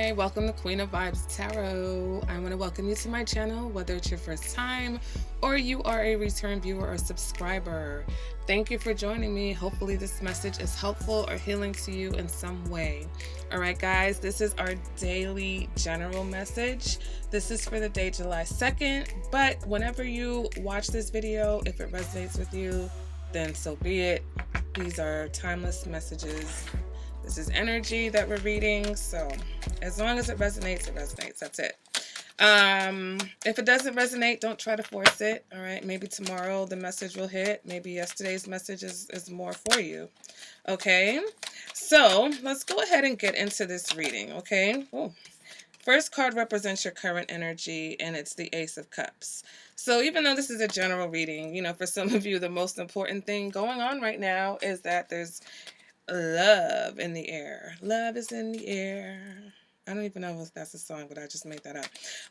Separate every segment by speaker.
Speaker 1: Hi, welcome to Queen of Vibes Tarot. I want to welcome you to my channel, whether it's your first time or you are a return viewer or subscriber. Thank you for joining me. Hopefully this message is helpful or healing to you in some way. All right, guys, this is our daily general message. This is for the day July 2nd, but whenever you watch this video, if it resonates with you, then so be it. These are timeless messages. This is energy that we're reading, so as long as it resonates, it resonates. That's it. If it doesn't resonate, don't try to force it. All right, maybe tomorrow the message will hit. Maybe yesterday's message is more for you. Okay, so let's go ahead and get into this reading. Okay. Oh. First card represents your current energy, and it's the Ace of Cups. So even though this is a general reading, you know, for some of you, the most important thing going on right now is that there's love in the air. Love is in the air. I don't even know if that's a song, but I just made that up.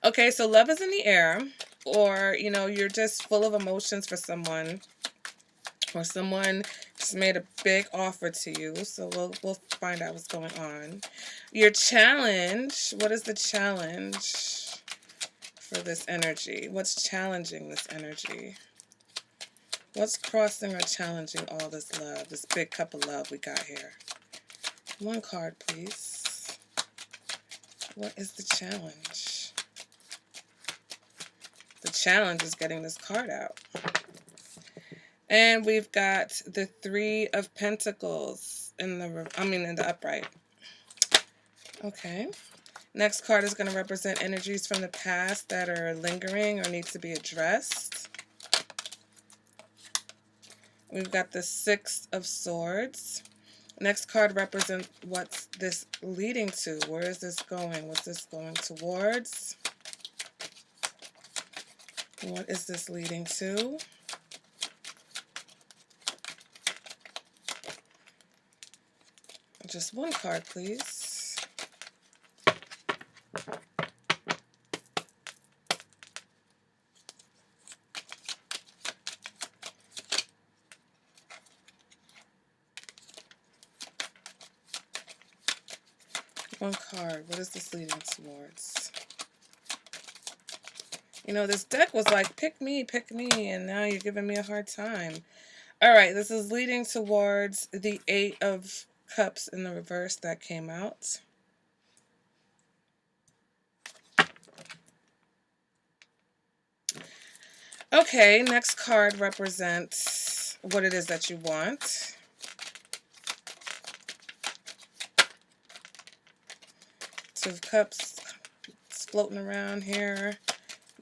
Speaker 1: Okay, so love is in the air, or, you know, you're just full of emotions for someone, or someone just made a big offer to you. So we'll find out what's going on. Your challenge, what is the challenge for this energy? What's challenging this energy? What's crossing or challenging all this love, this big cup of love we got here? One card, please. What is the challenge? The challenge is getting this card out. And we've got the Three of Pentacles in the upright. Okay. Next card is going to represent energies from the past that are lingering or need to be addressed. We've got the Six of Swords. Next card represents what's this leading to. Where is this going? What's this going towards? What is this leading to? Just one card, please. One card. What is this leading towards? You know, this deck was like, pick me, and now you're giving me a hard time. All right, this is leading towards the Eight of Cups in the reverse that came out. Okay, next card represents what it is that you want. Two of Cups floating around here.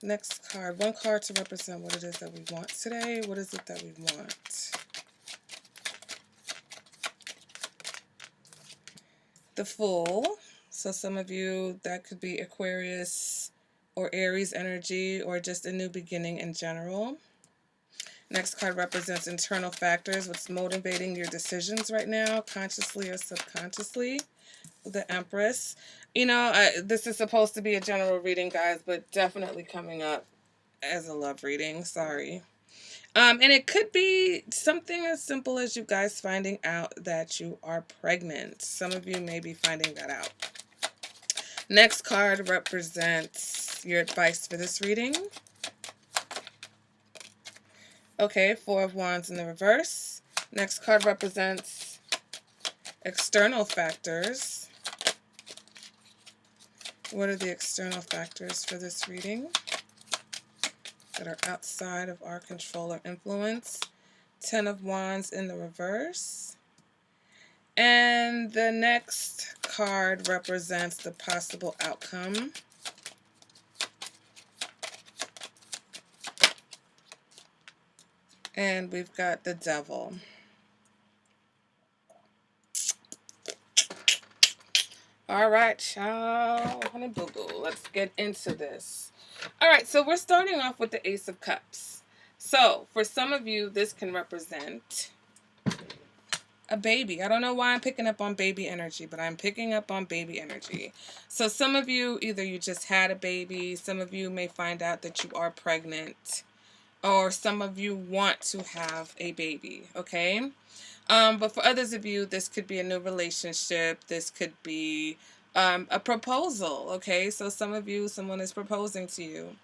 Speaker 1: Next card. One card to represent what it is that we want today. What is it that we want? The Fool. So some of you, that could be Aquarius or Aries energy, or just a new beginning in general. Next card represents internal factors. What's motivating your decisions right now, consciously or subconsciously. The Empress. You know, this is supposed to be a general reading, guys, but definitely coming up as a love reading. Sorry. And it could be something as simple as you guys finding out that you are pregnant. Some of you may be finding that out. Next card represents your advice for this reading. Okay, Four of Wands in the reverse. Next card represents external factors. What are the external factors for this reading that are outside of our control or influence? Ten of Wands in the reverse. And the next card represents the possible outcome. And we've got the Devil. All right, child, honey boo boo, let's get into this. All right, so we're starting off with the Ace of Cups. So for some of you, this can represent a baby. I don't know why I'm picking up on baby energy, but I'm picking up on baby energy. So some of you, either you just had a baby, some of you may find out that you are pregnant, or some of you want to have a baby, okay? But for others of you, this could be a new relationship. This could be a proposal. Okay, so some of you, someone is proposing to you.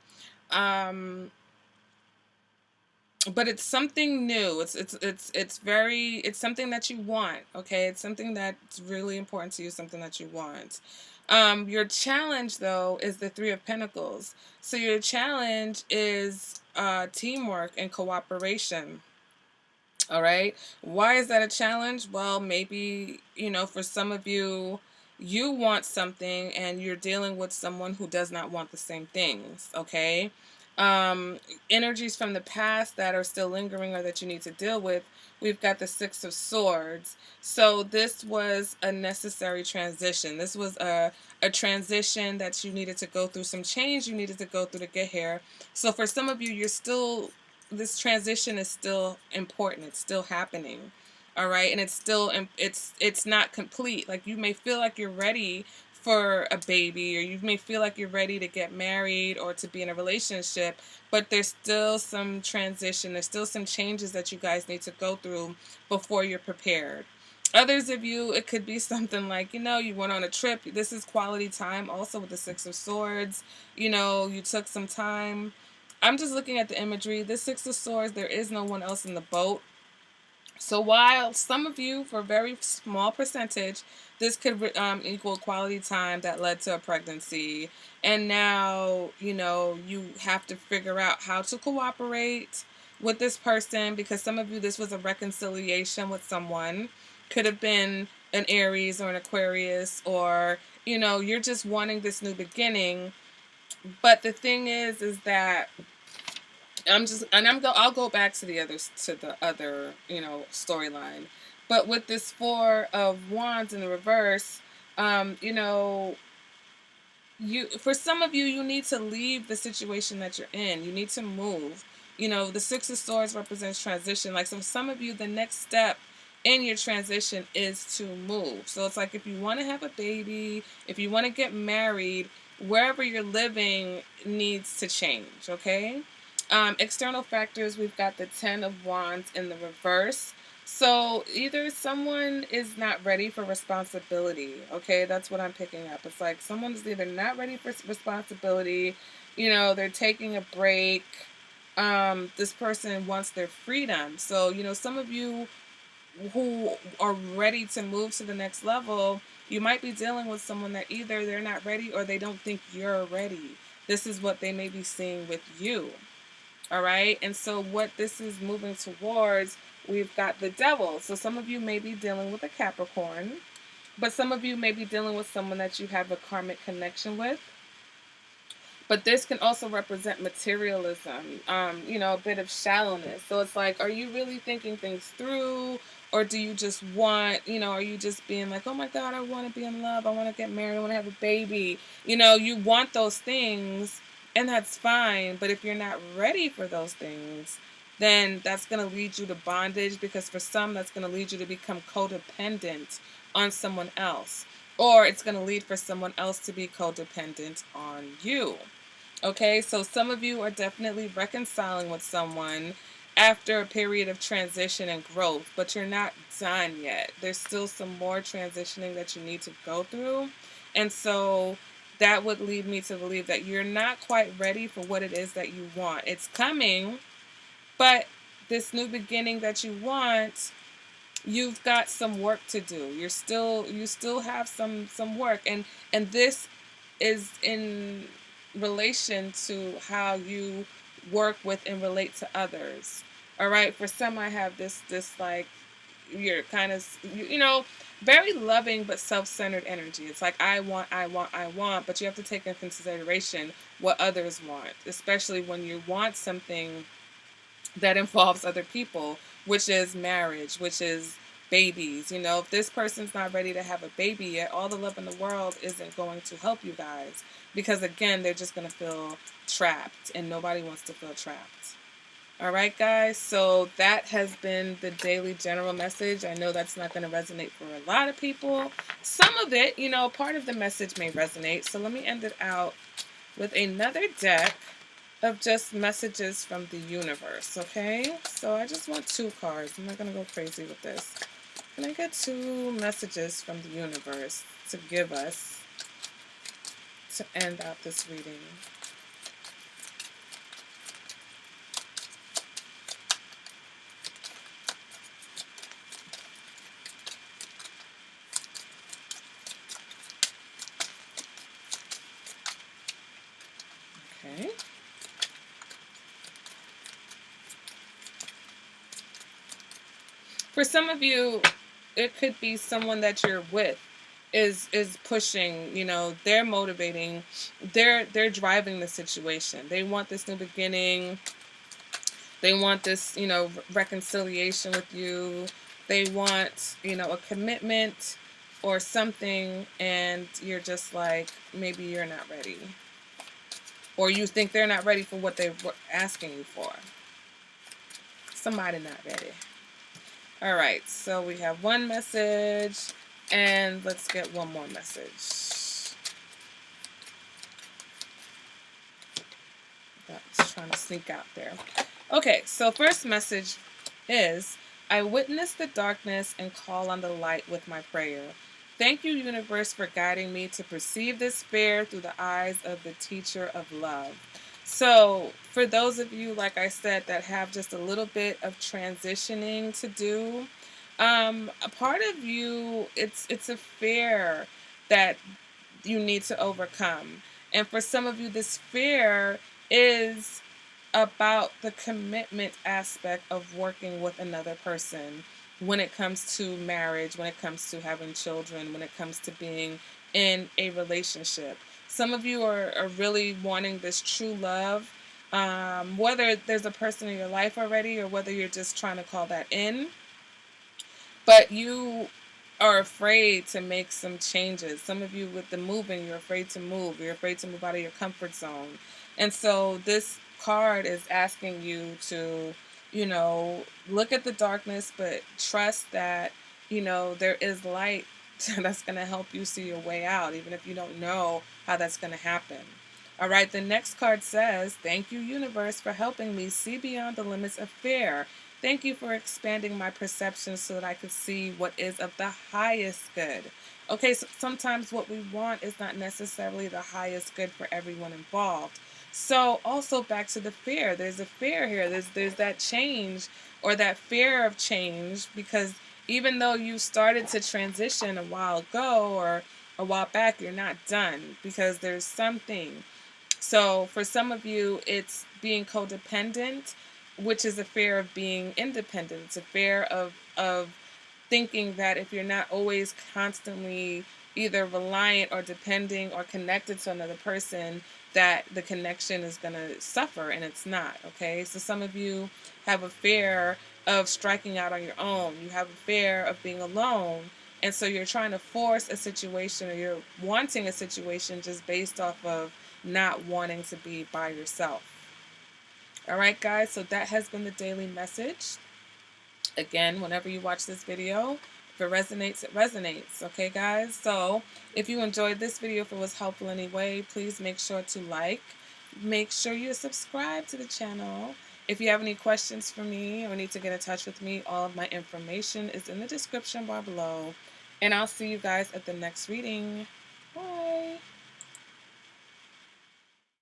Speaker 1: But it's something new. It's something that you want. Okay, it's something that's really important to you. Something that you want. Your challenge though is the Three of Pentacles. So your challenge is teamwork and cooperation. All right. Why is that a challenge? Well, maybe, for some of you, you want something and you're dealing with someone who does not want the same things. Okay. Um, Energies from the past that are still lingering or that you need to deal with. We've got the Six of Swords. So this was a necessary transition. This was a transition that you needed to go through, some change you needed to go through to get here. So for some of you, this transition is still important. It's still happening. All right. And it's not complete. Like, you may feel like you're ready for a baby, or you may feel like you're ready to get married or to be in a relationship, but there's still some transition. There's still some changes that you guys need to go through before you're prepared. Others of you, it could be something like, you went on a trip. This is quality time also with the Six of Swords. You took some time. I'm just looking at the imagery. This Six of Swords, there is no one else in the boat. So while some of you, for a very small percentage, this could equal quality time that led to a pregnancy. And now, you have to figure out how to cooperate with this person, because some of you, this was a reconciliation with someone. Could have been an Aries or an Aquarius, or, you're just wanting this new beginning. But the thing is that I'll go back to the other storyline. But with this Four of Wands in the reverse, for some of you, you need to leave the situation that you're in. You need to move. The Six of Swords represents transition. Like, so for some of you, the next step in your transition is to move. So it's like, if you want to have a baby, if you want to get married, wherever you're living needs to change, okay? External factors, we've got the Ten of Wands in the reverse. So either someone is not ready for responsibility, okay? That's what I'm picking up. It's like someone is either not ready for responsibility, they're taking a break. This person wants their freedom. So, some of you who are ready to move to the next level, you might be dealing with someone that either they're not ready or they don't think you're ready. This is what they may be seeing with you. All right. And so what this is moving towards, we've got the Devil. So some of you may be dealing with a Capricorn, but some of you may be dealing with someone that you have a karmic connection with. But this can also represent materialism, a bit of shallowness. So it's like, are you really thinking things through? Or do you just want, are you just being like, oh my God, I want to be in love. I want to get married. I want to have a baby. You want those things, and that's fine. But if you're not ready for those things, then that's going to lead you to bondage, because for some, that's going to lead you to become codependent on someone else. Or it's going to lead for someone else to be codependent on you. Okay, so some of you are definitely reconciling with someone after a period of transition and growth, but you're not done yet. There's still some more transitioning that you need to go through. And so that would lead me to believe that you're not quite ready for what it is that you want. It's coming, but this new beginning that you want, you've got some work to do. You still have some work, and this is in relation to how you work with and relate to others. All right, for some, I have this like, you're kind of very loving but self-centered energy. It's like, I want, but you have to take into consideration what others want, especially when you want something that involves other people, which is marriage, which is babies. If this person's not ready to have a baby yet, all the love in the world isn't going to help you guys, because again, they're just going to feel trapped, and nobody wants to feel trapped. All right, guys, so that has been the daily general message. I know that's not going to resonate for a lot of people. Some of it, part of the message may resonate. So let me end it out with another deck of just messages from the universe, okay? So I just want 2 cards. I'm not going to go crazy with this. Can I get 2 messages from the universe to give us to end out this reading. Okay. For some of you, it could be someone that you're with is pushing, you know, they're motivating, they're driving the situation. They want this new beginning. They want this, you know, reconciliation with you. They want, you know, a commitment or something, and you're just like, maybe you're not ready. Or you think they're not ready for what they were asking you for. Somebody not ready. All right, so we have one message, and let's get one more message. That's trying to sneak out there. Okay, so first message is, I witness the darkness and call on the light with my prayer. Thank you, universe, for guiding me to perceive this fear through the eyes of the teacher of love. So for those of you, like I said, that have just a little bit of transitioning to do, a part of you, it's a fear that you need to overcome. And for some of you, this fear is about the commitment aspect of working with another person when it comes to marriage, when it comes to having children, when it comes to being in a relationship. Some of you are really wanting this true love, whether there's a person in your life already or whether you're just trying to call that in. But you are afraid to make some changes. Some of you with the moving, you're afraid to move. You're afraid to move out of your comfort zone. And so this card is asking you to, you know, look at the darkness, but trust that, you know, there is light that's going to help you see your way out, even if you don't know how that's going to happen. All right, the next card says, thank you, universe, for helping me see beyond the limits of fear. Thank you for expanding my perception so that I could see what is of the highest good. Okay, so sometimes what we want is not necessarily the highest good for everyone involved. So also back to the fear. There's a fear here. There's that change or that fear of change, because even though you started to transition a while ago or a while back, you're not done because there's something. So for some of you, it's being codependent, which is a fear of being independent. It's a fear of thinking that if you're not always constantly either reliant or depending or connected to another person, that the connection is going to suffer, and it's not. Okay, so some of you have a fear of striking out on your own. You have a fear of being alone, and so you're trying to force a situation, or you're wanting a situation just based off of not wanting to be by yourself. All right, guys, so that has been the daily message. Again, whenever you watch this video, if it resonates, it resonates. Okay, guys? So if you enjoyed this video, if it was helpful in any way, please make sure to like. Make sure you subscribe to the channel. If you have any questions for me or need to get in touch with me, all of my information is in the description bar below. And I'll see you guys at the next reading.